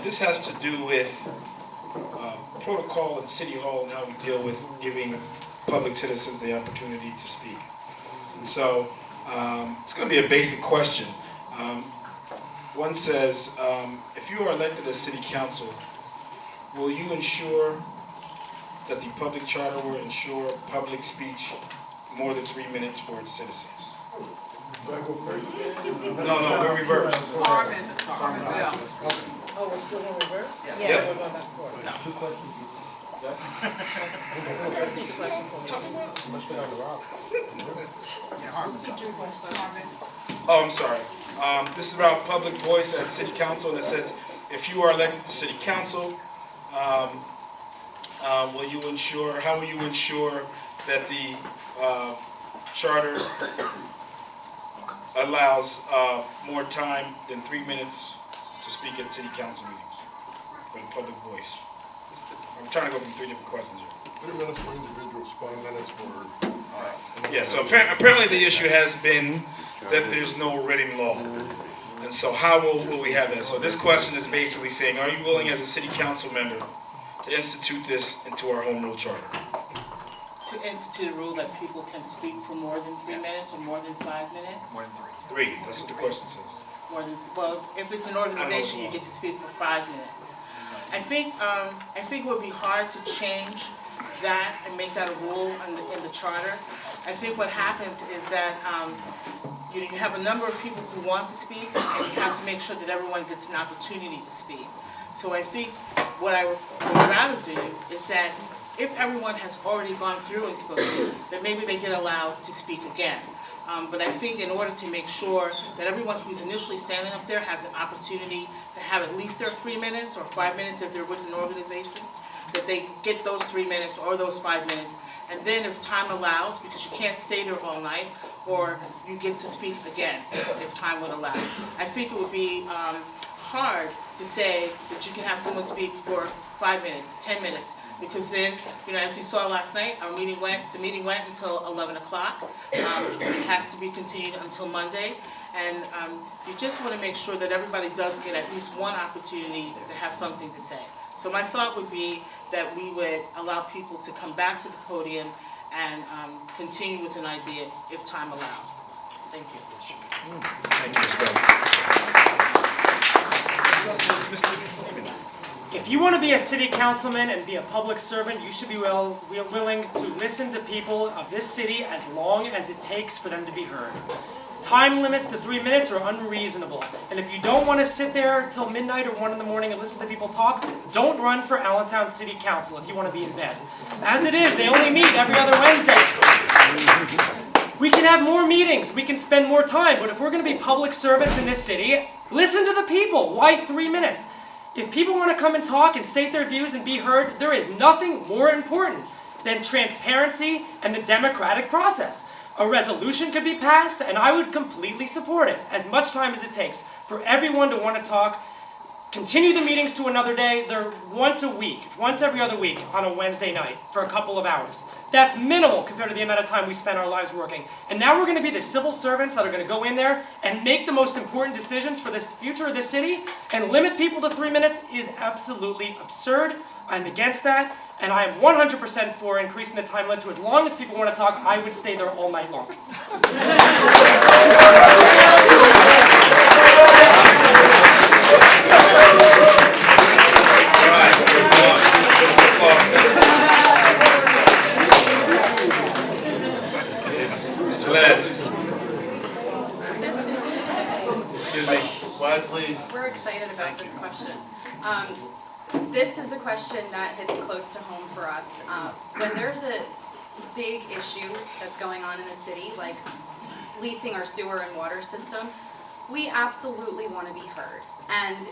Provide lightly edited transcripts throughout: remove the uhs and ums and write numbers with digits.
This has to do with protocol in City Hall and how we deal with giving public citizens the opportunity to speak. And so it's going to be a basic question. One says, if you are elected as City Council, will you ensure that the public charter will ensure public speech more than 3 minutes for its citizens? No, we're reversed. Carmen. Oh, we're still in reverse? Yeah. Yeah, Yep. we're going back forward. Two questions. Repeat the question for me. Oh, I'm sorry. This is about public voice at City Council, and it says, if you are elected to City Council, will you ensure, how will you ensure that the charter allows more time than 3 minutes to speak at City Council meetings for the public voice? I'm trying to go from 3 different questions here. 3 minutes for individuals, 5 minutes for... Yeah, so apparently the issue has been that there's no written law. And so how will we have that? So this question is basically saying, are you willing as a City Council member to institute this into our home rule charter? To institute a rule that people can speak for more than 3 minutes or more than 5 minutes? More than 3. 3, that's what the question says. More than, well, if it's an organization, you get to speak for 5 minutes. I think it would be hard to change that and make that a rule in the charter. I think what happens is that you have a number of people who want to speak, and you have to make sure that everyone gets an opportunity to speak. So I think what I would rather do is that if everyone has already gone through and spoken, then maybe they get allowed to speak again. But I think in order to make sure that everyone who's initially standing up there has an opportunity to have at least their 3 minutes or 5 minutes if they're with an organization, that they get those 3 minutes or those 5 minutes, and then if time allows, because you can't stay there all night, or you get to speak again if time would allow. I think it would be hard to say that you can have someone speak for 5 minutes, 10 minutes, because then, as you saw last night, the meeting went until 11 o'clock. It has to be continued until Monday, and you just want to make sure that everybody does get at least one opportunity to have something to say. So my thought would be that we would allow people to come back to the podium and continue with an idea if time allows. Thank you. Thank you, Ms. Bell. If you want to be a city councilman and be a public servant, you should be willing to listen to people of this city as long as it takes for them to be heard. Time limits to 3 minutes are unreasonable. And if you don't want to sit there till midnight or 1 in the morning and listen to people talk, don't run for Allentown City Council if you want to be in bed. As it is, they only meet every other Wednesday. We can have more meetings, we can spend more time, but if we're going to be public servants in this city, listen to the people. Why 3 minutes? If people want to come and talk and state their views and be heard, there is nothing more important than transparency and the democratic process. A resolution could be passed, and I would completely support it, as much time as it takes for everyone to want to talk. Continue the meetings to another day. They're once a week, once every other week on a Wednesday night for a couple of hours. That's minimal compared to the amount of time we spend our lives working. And now we're going to be the civil servants that are going to go in there and make the most important decisions for the future of this city, and limit people to 3 minutes is absolutely absurd. I'm against that, and I am 100% for increasing the time limit to as long as people want to talk. I would stay there all night long. Mr. Les. Excuse me. Quiet, please. We're excited about this question. This is a question that hits close to home for us. When there's a big issue that's going on in the city, like leasing our sewer and water system, we absolutely want to be heard. And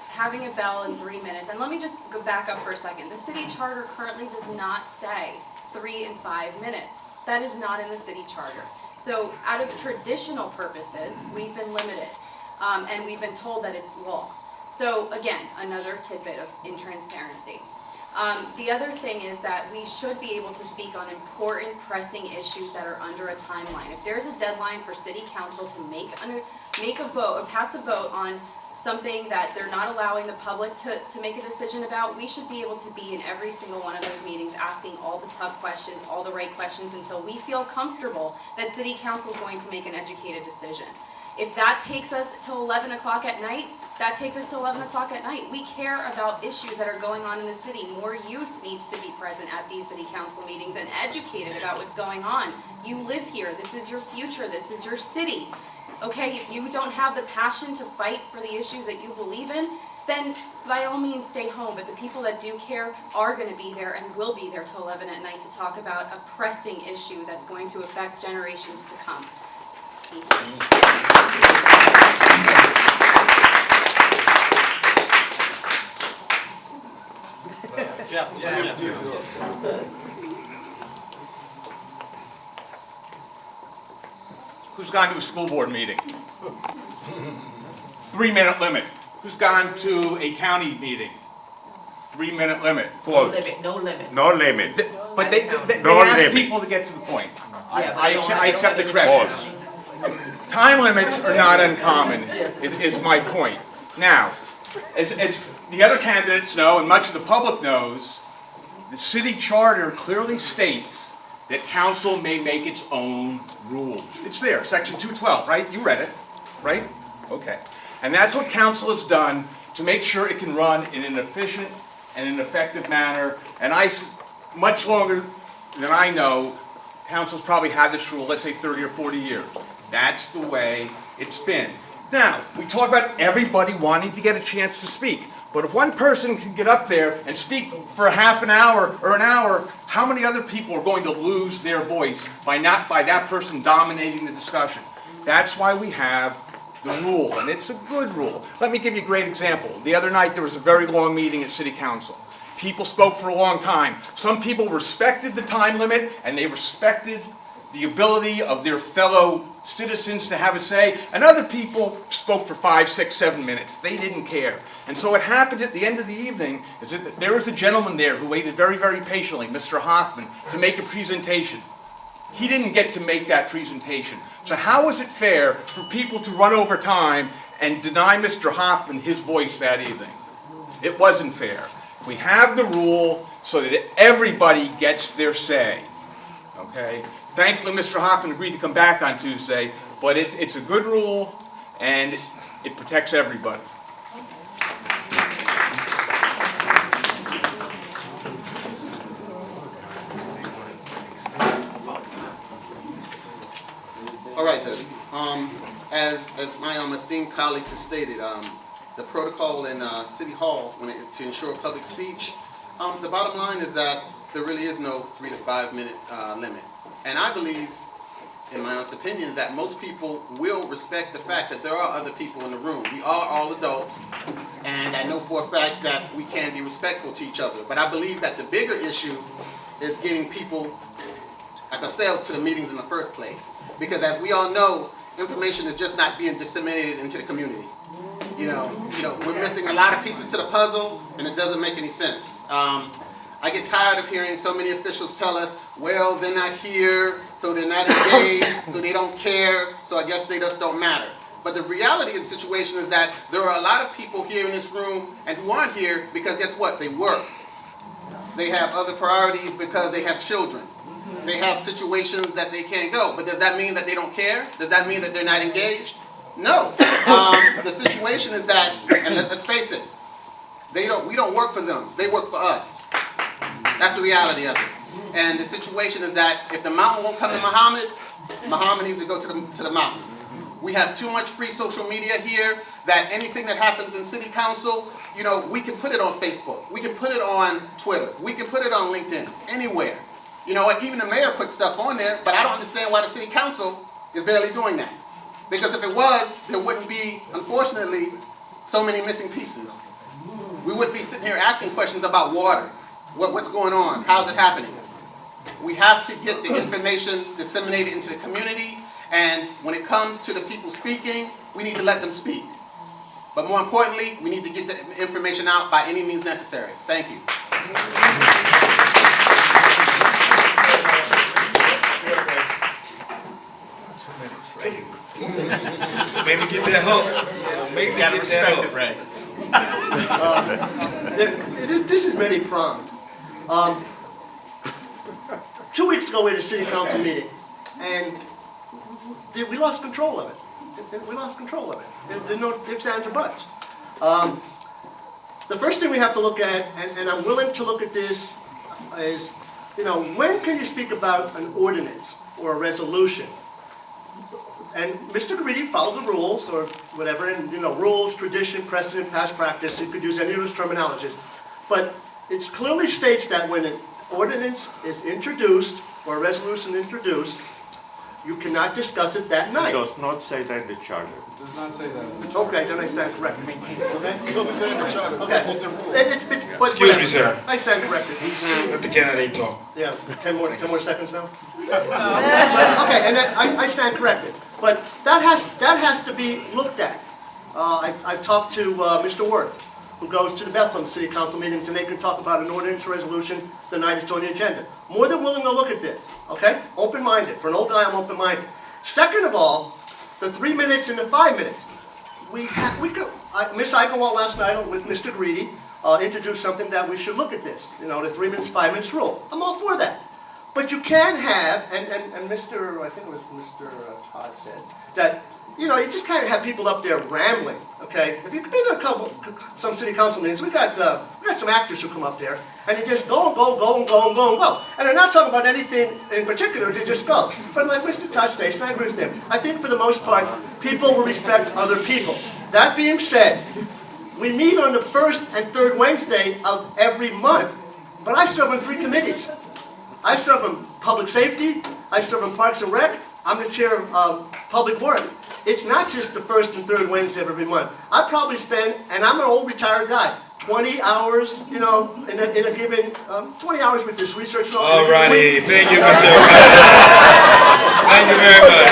having a bell in 3 minutes, and let me just go back up for a second. The city charter currently does not say 3 and 5 minutes. That is not in the city charter. So out of traditional purposes, we've been limited, and we've been told that it's law. So again, another tidbit of intransparency. The other thing is that we should be able to speak on important, pressing issues that are under a timeline. If there's a deadline for City Council to make a vote, or pass a vote on something that they're not allowing the public to make a decision about, we should be able to be in every single one of those meetings asking all the tough questions, all the right questions, until we feel comfortable that City Council is going to make an educated decision. If that takes us till 11 o'clock at night, that takes us to 11 o'clock at night. We care about issues that are going on in the city. More youth needs to be present at these city council meetings and educated about what's going on. You live here. This is your future. This is your city. Okay, if you don't have the passion to fight for the issues that you believe in, then by all means stay home. But the people that do care are going to be there and will be there till 11 at night to talk about a pressing issue that's going to affect generations to come. Who's gone to a school board meeting? 3-minute limit. Who's gone to a county meeting? 3-minute limit. Close. No limit. No limit. But they No ask limit. people to get to the point. Yeah, but I they don't accept the have correction. Pause. Time limits are not uncommon, is my point. Now, as the other candidates know, and much of the public knows, the city charter clearly states that council may make its own rules. It's there, section 212, right? You read it, right? Okay. And that's what council has done to make sure it can run in an efficient and an effective manner. And much longer than I know, council's probably had this rule, let's say 30 or 40 years. That's the way it's been. Now, we talk about everybody wanting to get a chance to speak. But if one person can get up there and speak for half an hour or an hour, how many other people are going to lose their voice by that person dominating the discussion? That's why we have the rule, and it's a good rule. Let me give you a great example. The other night there was a very long meeting at City Council. People spoke for a long time. Some people respected the time limit, and they respected the ability of their fellow citizens to have a say, and other people spoke for 5, 6, 7 minutes. They didn't care. And so what happened at the end of the evening is that there was a gentleman there who waited very, very patiently, Mr. Hoffman, to make a presentation. He didn't get to make that presentation. So how is it fair for people to run over time and deny Mr. Hoffman his voice that evening? It wasn't fair. We have the rule so that everybody gets their say. Okay? Thankfully, Mr. Hoffman agreed to come back on Tuesday, but it's a good rule and it protects everybody. All right then. As my esteemed colleagues have stated, the protocol in City Hall to ensure public speech, the bottom line is that there really is no 3 to 5 minute limit. And I believe, in my honest opinion, that most people will respect the fact that there are other people in the room. We are all adults, and I know for a fact that we can be respectful to each other. But I believe that the bigger issue is getting people like ourselves to the meetings in the first place. Because as we all know, information is just not being disseminated into the community. You know, we're missing a lot of pieces to the puzzle, and it doesn't make any sense. I get tired of hearing so many officials tell us, well, they're not here, so they're not engaged, so they don't care, so I guess they just don't matter. But the reality of the situation is that there are a lot of people here in this room and who aren't here because guess what? They work. They have other priorities because they have children. They have situations that they can't go. But does that mean that they don't care? Does that mean that they're not engaged? No. The situation is that, and let's face it, we don't work for them. They work for us. That's the reality of it. And the situation is that if the mountain won't come to Muhammad, Muhammad needs to go to the mountain. We have too much free social media here that anything that happens in City Council, we can put it on Facebook. We can put it on Twitter. We can put it on LinkedIn, anywhere. You know what, even the mayor puts stuff on there, but I don't understand why the City Council is barely doing that. Because if it was, there wouldn't be, unfortunately, so many missing pieces. We wouldn't be sitting here asking questions about water. What's going on? How's it happening? We have to get the information disseminated into the community, and when it comes to the people speaking, we need to let them speak. But more importantly, we need to get the information out by any means necessary. Thank you. 2 minutes, right here. Maybe get that hook. Make You me gotta get that respect it, up. Ray. This is many-pronged. 2 weeks ago, we had a city council meeting, and we lost control of it. We lost control of it. There's no ifs, ands, or buts. The first thing we have to look at, and I'm willing to look at this, is, when can you speak about an ordinance or a resolution? And Mr. Greedy followed the rules, or whatever, and, rules, tradition, precedent, past practice, you could use any of those terminologies. But it clearly states that when an ordinance is introduced, or a resolution introduced, you cannot discuss it that night. It does not say that in the charter. Okay, then I stand corrected. Okay? It doesn't say in the charter. Okay. It's a rule. But Excuse me, sir. I stand corrected. Let the candidate talk. Yeah, 10 more seconds now? Okay, and then I stand corrected. But that has to be looked at. I've talked to Mr. Worth, who goes to the Bethlehem City Council meetings, and they can talk about an ordinance or resolution the night it's on the agenda. More than willing to look at this, okay? Open-minded. For an old guy, I'm open-minded. Second of all, the 3 minutes and the 5 minutes. Ms. Eichenwald last night with Mr. Greedy introduced something that we should look at this, the 3 minutes, 5 minutes rule. I'm all for that. But you can have, and Mr., I think it was Mr. Todd said, that, you just can't have people up there rambling, okay? If you've been to some city council meetings, we got some actors who come up there, and they just go and go and go and go and go and go. And they're not talking about anything in particular, they just go. But like Mr. Todd states, and I agree with him, I think for the most part, people will respect other people. That being said, we meet on the first and third Wednesday of every month, but I serve on 3 committees. I serve on Public Safety, I serve on Parks and Rec, I'm the chair of Public Works. It's not just the first and third Wednesday of every month. I probably spend, and I'm an old retired guy, 20 hours, in a given, 20 hours with this research and all. All righty, thank you, Mr. Thank you very much.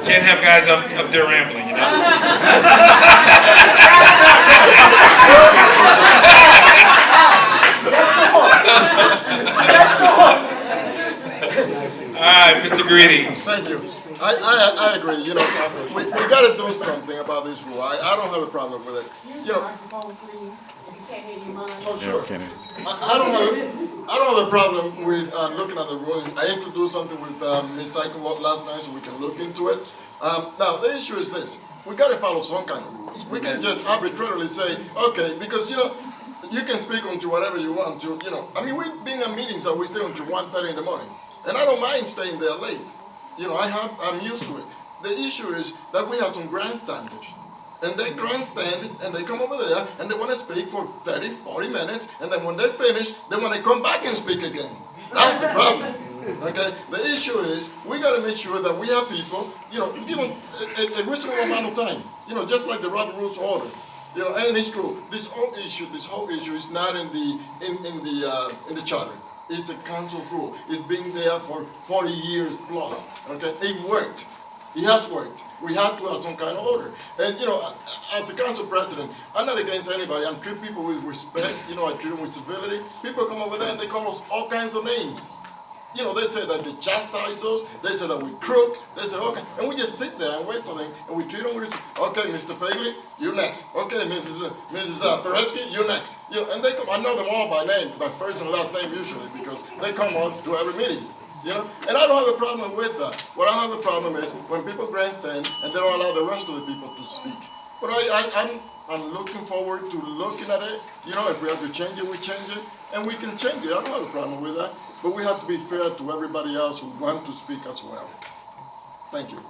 Can't have guys up there rambling, All right, Mr. Greedy. Thank you. I agree. We got to do something about this rule. I don't have a problem with it. Oh, sure. I don't have a problem with looking at the rule. I introduced something with Ms. Eichenwald last night, so we can look into it. Now the issue is this: we got to follow some kind of rules. We can just arbitrarily say, okay, because you can speak onto whatever you want to. I mean, we've been at meetings that we stay until 1:30 in the morning. And I don't mind staying there late. I'm used to it. The issue is that we have some grandstanders. And they grandstand, and they come over there, and they want to speak for 30, 40 minutes, and then when they finish, they want to come back and speak again. That's the problem. Okay? The issue is, we got to make sure that we have people, given a reasonable amount of time. Just like the Robert Rules Order. And it's true. This whole issue is not in the charter. It's a council rule. It's been there for 40 years plus. Okay, it worked. It has worked. We have to have some kind of order. And as a council president, I'm not against anybody. I treat people with respect. I treat them with civility. People come over there and they call us all kinds of names. They say that they chastise us. They say that we crook. They say, okay. And we just sit there and wait for them. And we treat them with, okay, Mr. Fagley, you're next. Okay, Mrs. Peresky, you're next. And they come, I know them all by name, by first and last name usually, because they come on to every meeting. And I don't have a problem with that. What I have a problem is when people grandstand and they don't allow the rest of the people to speak. But I'm looking forward to looking at it. If we have to change it, we change it. And we can change it. I don't have a problem with that. But we have to be fair to everybody else who want to speak as well. Thank you.